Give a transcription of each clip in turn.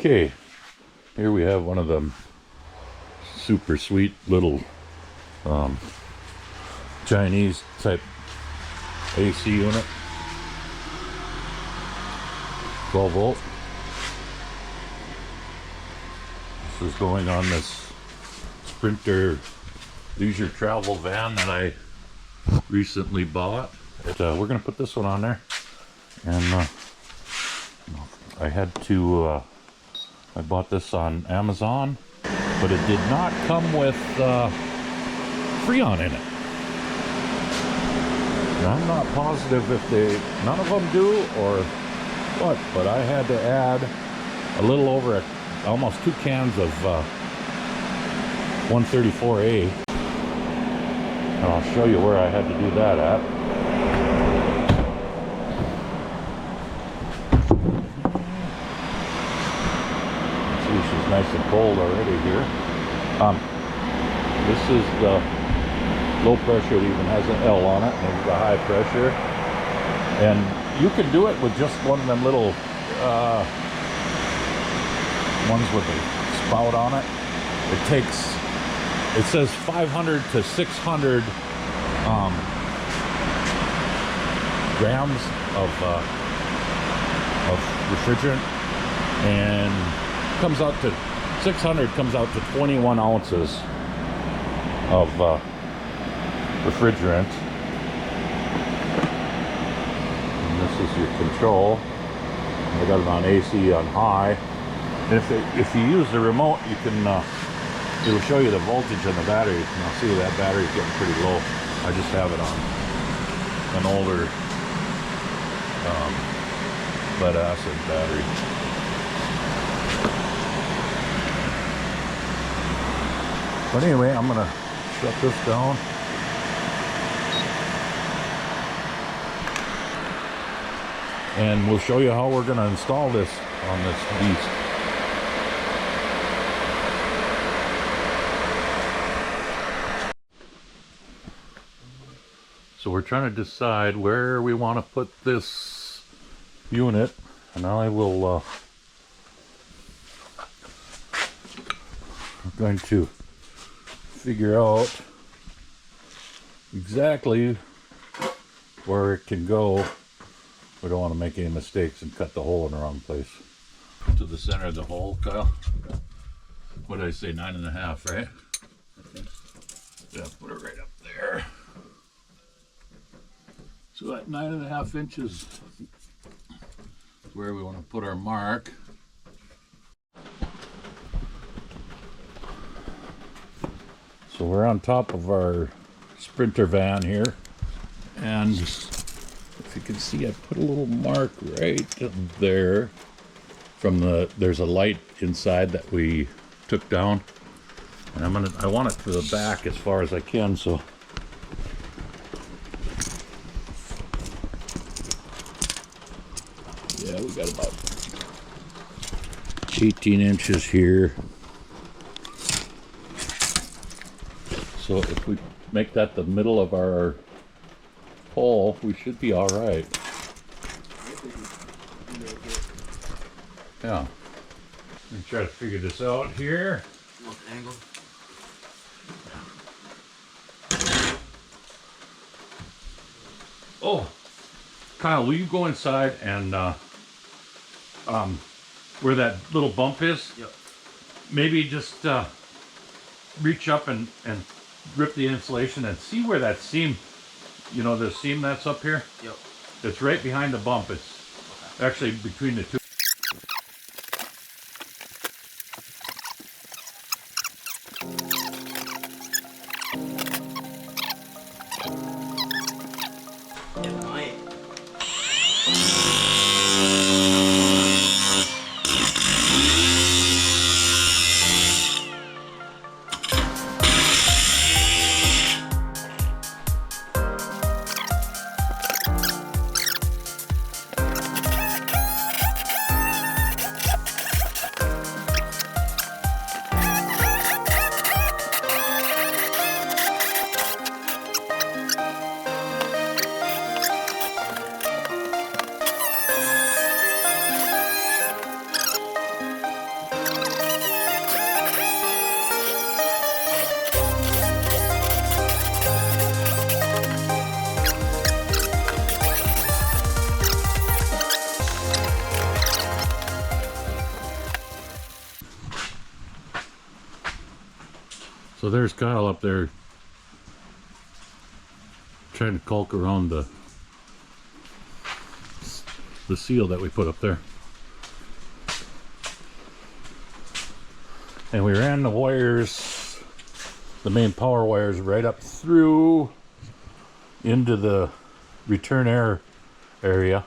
Okay, here we have one of them super sweet little Chinese type AC unit, 12 volt. This is going on this Sprinter leisure travel van that I recently bought. We're gonna put this one on there, and I had to I bought this on Amazon, but it did not come with Freon in it. And I'm not positive if none of them do or what, but I had to add a little over almost 2 cans of 134A. And I'll show you where I had to do that at. See, she's nice and cold already here. This is the low pressure. It even has an L on it, and it's the high pressure. And you can do it with just one of them little ones with a spout on it. It says 500 to 600 grams of refrigerant, and comes out to 600 comes out to 21 ounces of refrigerant. And this is your control. I got it on AC on high. And if you use the remote, you can it'll show you the voltage on the battery. And I'll see that battery's getting pretty low. I just have it on an older lead acid battery. But anyway, I'm gonna shut this down. And we'll show you how we're gonna install this on this beast. So we're trying to decide where we want to put this unit, and I will I'm going to figure out exactly where it can go. We don't want to make any mistakes and cut the hole in the wrong place. To the center of the hole, Kyle. What did I say, 9.5, right? Okay. Yeah, put it right up there. So that 9.5 inches is where we want to put our mark. So we're on top of our Sprinter van here, and if you can see, I put a little mark right there from there's a light inside that we took down, and I want it to the back as far as I can, so yeah, we got about 18 inches here. So if we make that the middle of our pole, we should be all right. Yeah. Let me try to figure this out here. Angle. Oh, Kyle, will you go inside and where that little bump is? Yep. Maybe just reach up and rip the insulation and see where that seam, you know, the seam that's up here? Yep. It's right behind the bump. It's actually between the two. So there's Kyle up there trying to caulk around the seal that we put up there. And we ran the wires, the main power wires, right up through into the return air area,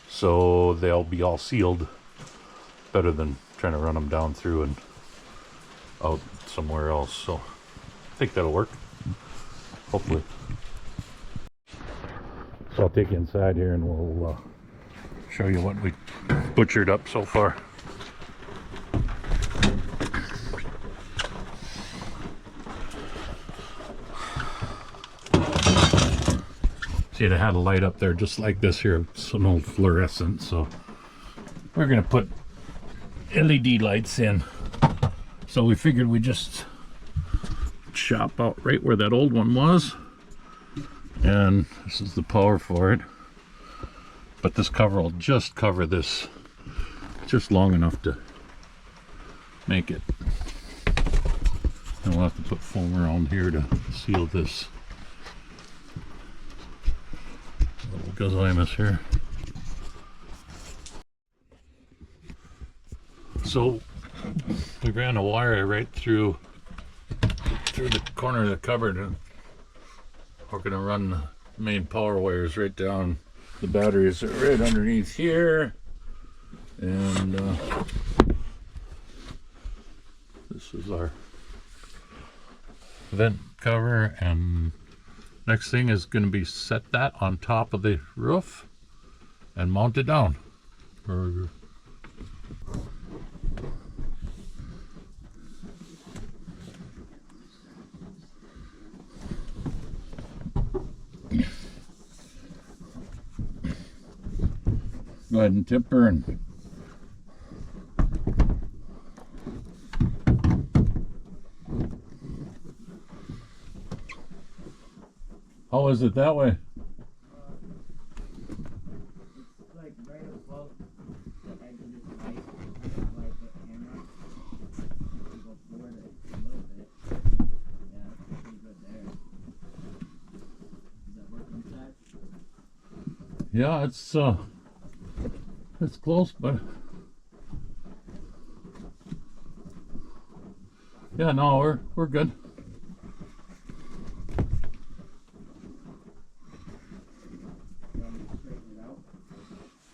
so they'll be all sealed better than trying to run them down through and out somewhere else. So I think that'll work, hopefully. So I'll take you inside here and we'll show you what we butchered up so far. See, it had a light up there just like this here. It's an old fluorescent, so we're gonna put LED lights in. So we figured we just chop out right where that old one was, and this is the power for it. But this cover will just cover this just long enough to make it. And we'll have to put foam around here to seal this little gazaimus here. So we ran a wire right through the corner of the cupboard, and we're going to run the main power wires right down. The batteries are right underneath here, and this is our vent cover, and next thing is going to be set that on top of the roof and mount it down. Go ahead and tip her and how is it that way? Like right above the edge of this pipe, like the camera. Go forward a little bit. Yeah, that's pretty good there. Does that work inside? Yeah, it's close, but yeah, no, we're good.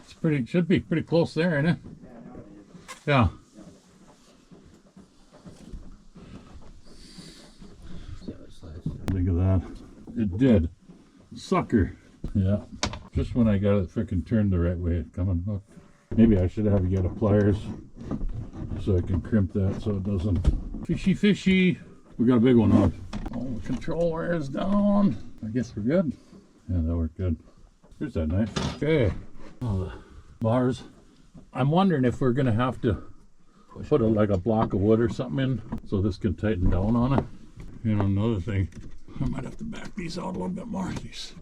It's pretty, should be pretty close there, isn't it? Yeah, now it is. Yeah. See how it slides. Think of that. It did. Sucker. Yeah. Just when I got it freaking turned the right way, it coming hooked. Maybe I should have you get a pliers so I can crimp that so it doesn't. Fishy. We got a big one on. All the control wires down. I guess we're good. Yeah, that worked good. Here's that knife. Okay. All the bars. I'm wondering if we're gonna have to put like a block of wood or something in so this can tighten down on it. You know, another thing, I might have to back these out a little bit more, these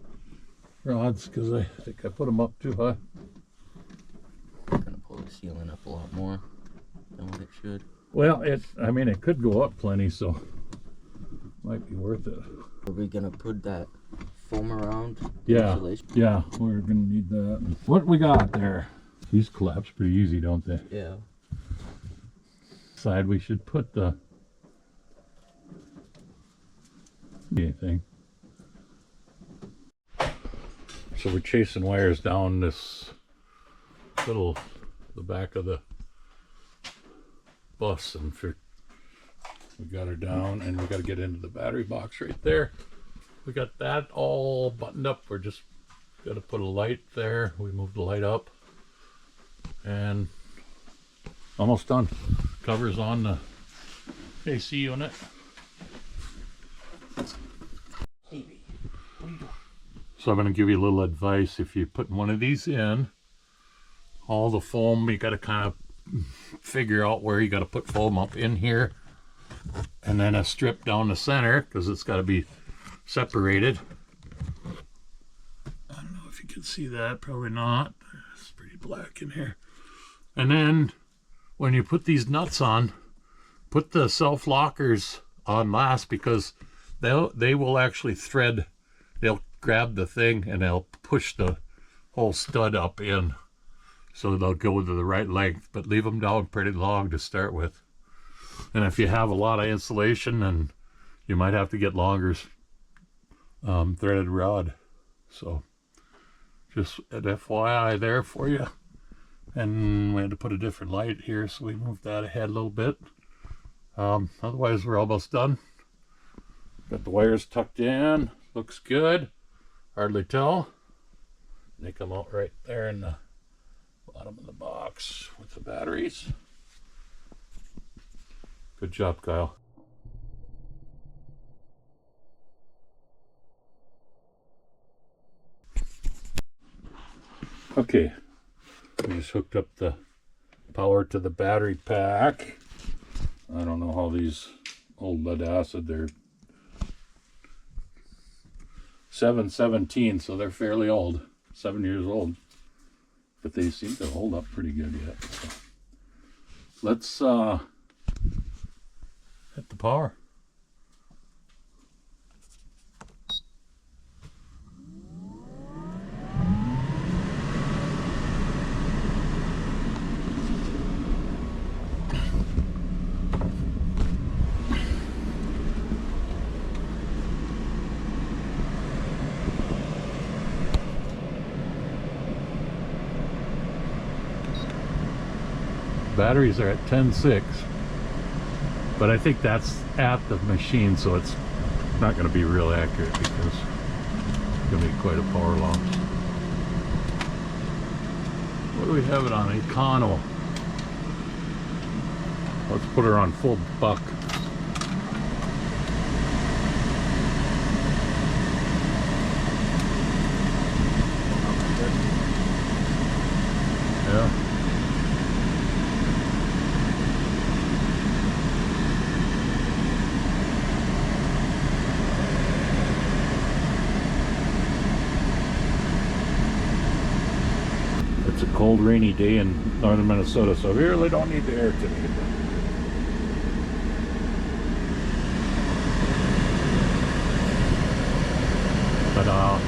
rods, because I think I put them up too high. I'm gonna pull the ceiling up a lot more than what it should. Well, I mean, it could go up plenty, so might be worth it. Are we gonna put that foam around? Yeah, insulation? yeah, we're gonna need that. What we got there? These collapse pretty easy, don't they? Yeah. Side, we should put the thing. So we're chasing wires down this little, the back of the bus, and we got her down, and we got to get into the battery box right there. We got that all buttoned up. We're just got to put a light there. We moved the light up, and almost done. Covers on the AC unit. So I'm going to give you a little advice. If you're putting one of these in, all the foam, you got to kind of figure out where you got to put foam up in here, and then a strip down the center, because it's got to be separated. I don't know if you can see that, probably not. It's pretty black in here. And then when you put these nuts on, put the self lockers on last because they will actually thread. They'll grab the thing and they'll push the whole stud up in, so they'll go to the right length. But leave them down pretty long to start with. And if you have a lot of insulation, then you might have to get longer threaded rod. So just an FYI there for you. And we had to put a different light here, so we moved that ahead a little bit. Otherwise, we're almost done. Got the wires tucked in. Looks good. Hardly tell. They come out right there in the bottom of the box with the batteries. Good job, Kyle. Okay, we just hooked up the power to the battery pack. I don't know how these old lead acid, they're 717, so they're fairly old, 7 years old, but they seem to hold up pretty good yet. So let's hit the power. Batteries are at 10.6, but I think that's at the machine, so it's not going to be real accurate because it's going to be quite a power loss. What do we have it on? Econo. Let's put her on full buck. Yeah. It's a cold, rainy day in northern Minnesota, so we really don't need the air today. But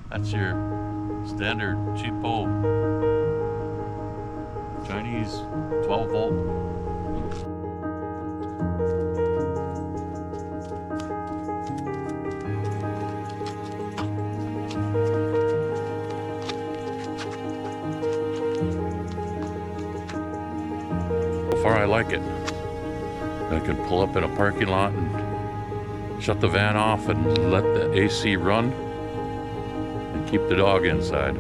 that's your standard cheapo Chinese 12 volt. So far I like it. I can pull up in a parking lot and shut the van off and let the AC run and keep the dog inside.